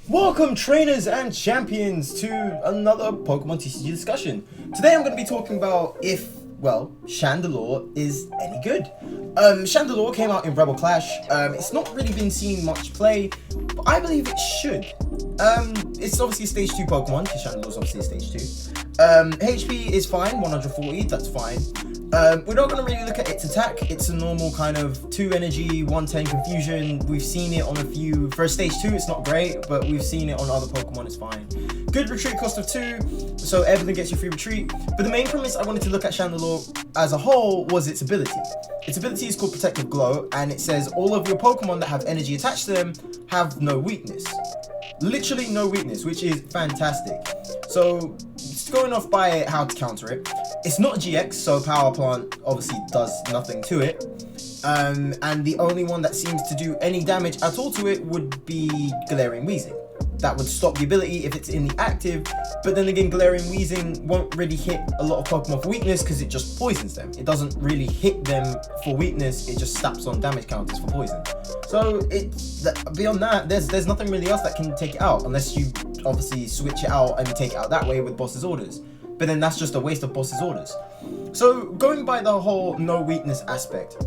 Welcome trainers and champions to another Pokemon TCG discussion. Today I'm going to be talking about if, well, Chandelure is any good. Chandelure came out in Rebel Clash. It's not really been seen much play, but I believe it should. It's obviously a stage 2 Pokemon, because Chandelure is obviously a stage 2. HP is fine, 140, that's fine. We're not going to really look at its attack. It's a normal kind of 2 energy, 110 confusion. We've seen it on a few. For stage 2, it's not great, but we've seen it on other Pokemon, it's fine. Good retreat cost of 2, so everything gets you free retreat. But the main premise I wanted to look at Chandelure as a whole was its ability. Its ability is called Protective Glow, and it says all of your Pokemon that have energy attached to them have no weakness. Literally no weakness, which is fantastic. So, just going off by how to counter it. It's not a GX, so Power Plant obviously does nothing to it. And the only one that seems to do any damage at all to it would be Galarian Weezing. That would stop the ability if it's in the active, but then again, Galarian Weezing won't really hit a lot of Pokemon for weakness because it just poisons them. It doesn't really hit them for weakness, it just slaps on damage counters for poison. So beyond that, there's nothing really else that can take it out, unless you obviously switch it out and take it out that way with Boss's Orders. But then that's just a waste of Boss's Orders. So going by the whole no weakness aspect,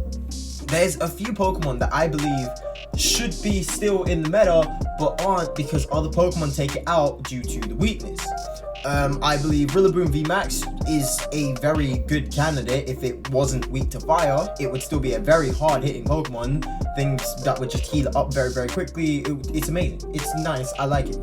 there's a few Pokemon that I believe should be still in the meta, but aren't because other Pokemon take it out due to the weakness. I believe Rillaboom VMAX is a very good candidate. If it wasn't weak to fire, it would still be a very hard hitting Pokemon. Things that would just heal it up very, very quickly. It's amazing. It's nice. I like it.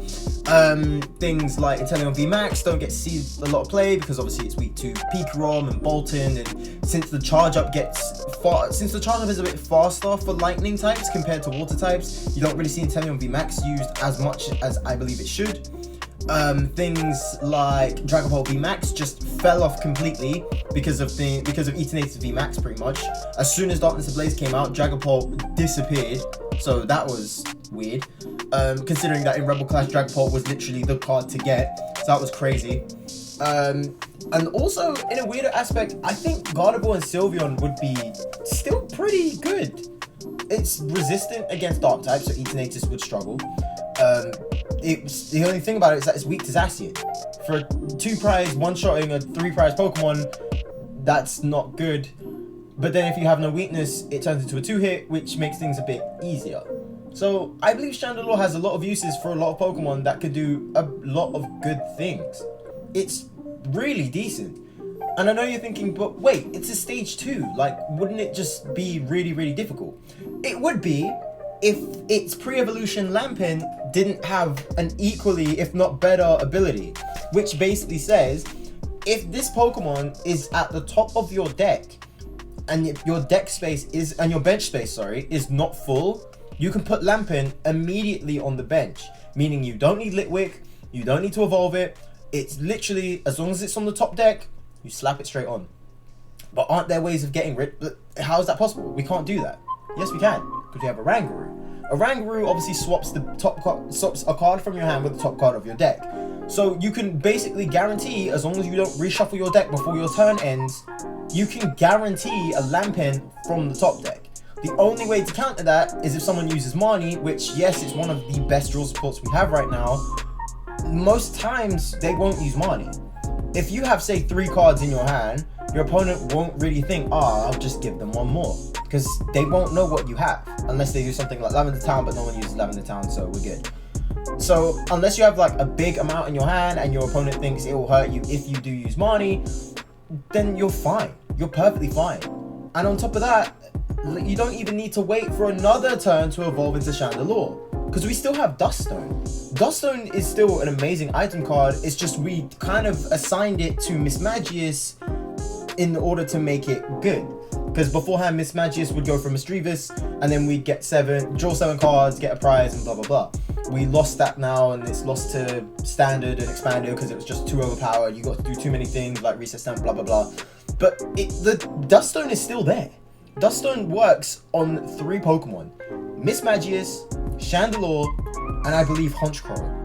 Things like Inteleon VMAX don't get to see a lot of play because obviously it's weak to Pikarom and Bolton, and since the charge up is a bit faster for lightning types compared to water types, you don't really see Inteleon VMAX used as much as I believe it should. Things like Dragon Ball VMAX just fell off completely because of Eternatus VMAX pretty much. As soon as Darkness Ablaze came out, Dragon Ball disappeared, so that was weird. Considering that in Rebel Clash, Dragon Ball was literally the card to get, so that was crazy. And also, in a weirder aspect, I think Gardevoir and Sylveon would be still pretty good. It's resistant against Dark types, so Eternatus would struggle. The only thing about it is that it's weak to Zacian. For a 2-prize one-shotting a 3-prize Pokemon, that's not good. But then if you have no weakness, it turns into a 2-hit, which makes things a bit easier. So I believe Chandelure has a lot of uses for a lot of Pokemon that could do a lot of good things. It's really decent. And I know you're thinking, but wait, it's a stage 2. Like, wouldn't it just be really, really difficult? It would be if its pre-evolution Lampin didn't have an equally, if not better, ability. Which basically says, if this Pokemon is at the top of your deck, and your bench space, is not full, you can put Lampin immediately on the bench. Meaning you don't need Litwick, you don't need to evolve it. It's literally, as long as it's on the top deck, you slap it straight on. But aren't there ways of getting rid? How is that possible? We can't do that. Yes, we can, because we have a Rangaroo. A Rangaroo obviously swaps a card from your hand with the top card of your deck. So you can basically guarantee, as long as you don't reshuffle your deck before your turn ends, you can guarantee a Lampin from the top deck. The only way to counter that is if someone uses Marnie, which, yes, it's one of the best draw supports we have right now. Most times, they won't use Marnie. If you have, say, 3 cards in your hand, your opponent won't really think, I'll just give them one more. Because they won't know what you have. Unless they do something like Lavender Town, but no one uses Lavender Town, so we're good. So, unless you have like a big amount in your hand and your opponent thinks it will hurt you if you do use Marnie, then you're fine. You're perfectly fine. And on top of that, you don't even need to wait for another turn to evolve into Chandelure. Because we still have Duststone. Duststone is still an amazing item card. It's just we kind of assigned it to Mismagius in order to make it good. Because beforehand, Mismagius would go for Misdreavus, and then we'd get draw 7 cards, get a prize, and blah blah blah. We lost that now, and it's lost to Standard and Expanded because it was just too overpowered. You got to do too many things like Reset Stamp, blah blah blah. But the Duststone is still there. Duststone works on 3 Pokemon: Mismagius, Chandelure, and I believe Honchkrow.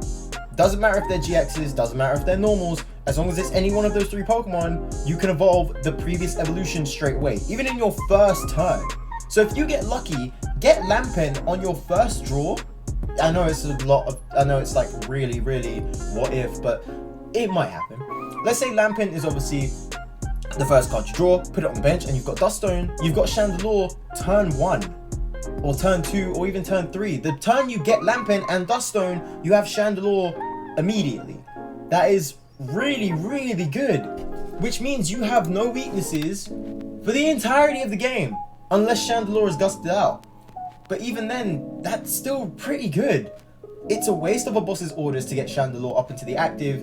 Doesn't matter if they're GXs, doesn't matter if they're normals, as long as it's any one of those 3 Pokemon, you can evolve the previous evolution straight away, even in your first turn. So if you get lucky, get Lampin on your first draw, I know it's a lot of, I know it's like really what if, but it might happen. Let's say Lampin is obviously the first card you draw, put it on the bench, and you've got Duststone, you've got Chandelure turn 1, or turn 2, or even turn 3. The turn you get Lampin and Duststone, you have Chandelure immediately. That is really good, which means you have no weaknesses for the entirety of the game, unless Chandelure is dusted out. But even then, that's still pretty good. It's a waste of a boss's orders to get Chandelure up into the active,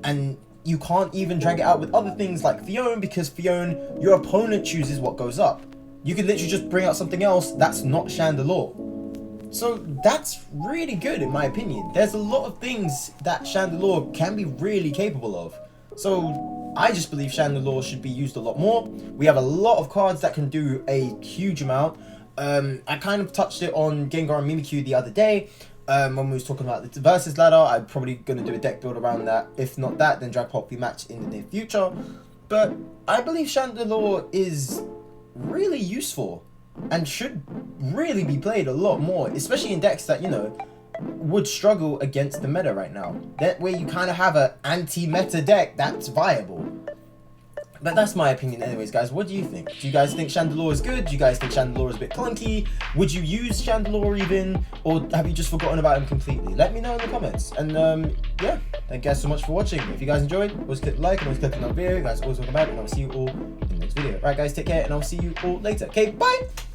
and you can't even drag it out with other things like Fione, because Fione, your opponent chooses what goes up. You could literally just bring out something else that's not Chandelure. So that's really good in my opinion. There's a lot of things that Chandelure can be really capable of. So I just believe Chandelure should be used a lot more. We have a lot of cards that can do a huge amount. I kind of touched it on Gengar and Mimikyu the other day. When we was talking about the versus ladder, I'm probably going to do a deck build around that. If not that, then Drag Pop rematch in the near future. But I believe Chandelure is really useful and should really be played a lot more, especially in decks that, you know, would struggle against the meta right now. That way you kind of have an anti-meta deck that's viable. But that's my opinion anyways, guys. What do you think? Do you guys think Chandelure is good? Do you guys think Chandelure is a bit clunky? Would you use Chandelure even? Or have you just forgotten about him completely? Let me know in the comments. And yeah, thank you guys so much for watching. If you guys enjoyed, always click like and always click on the video. You guys always welcome back, and I'll see you all in the next video. Right guys, take care, and I'll see you all later. Okay, bye!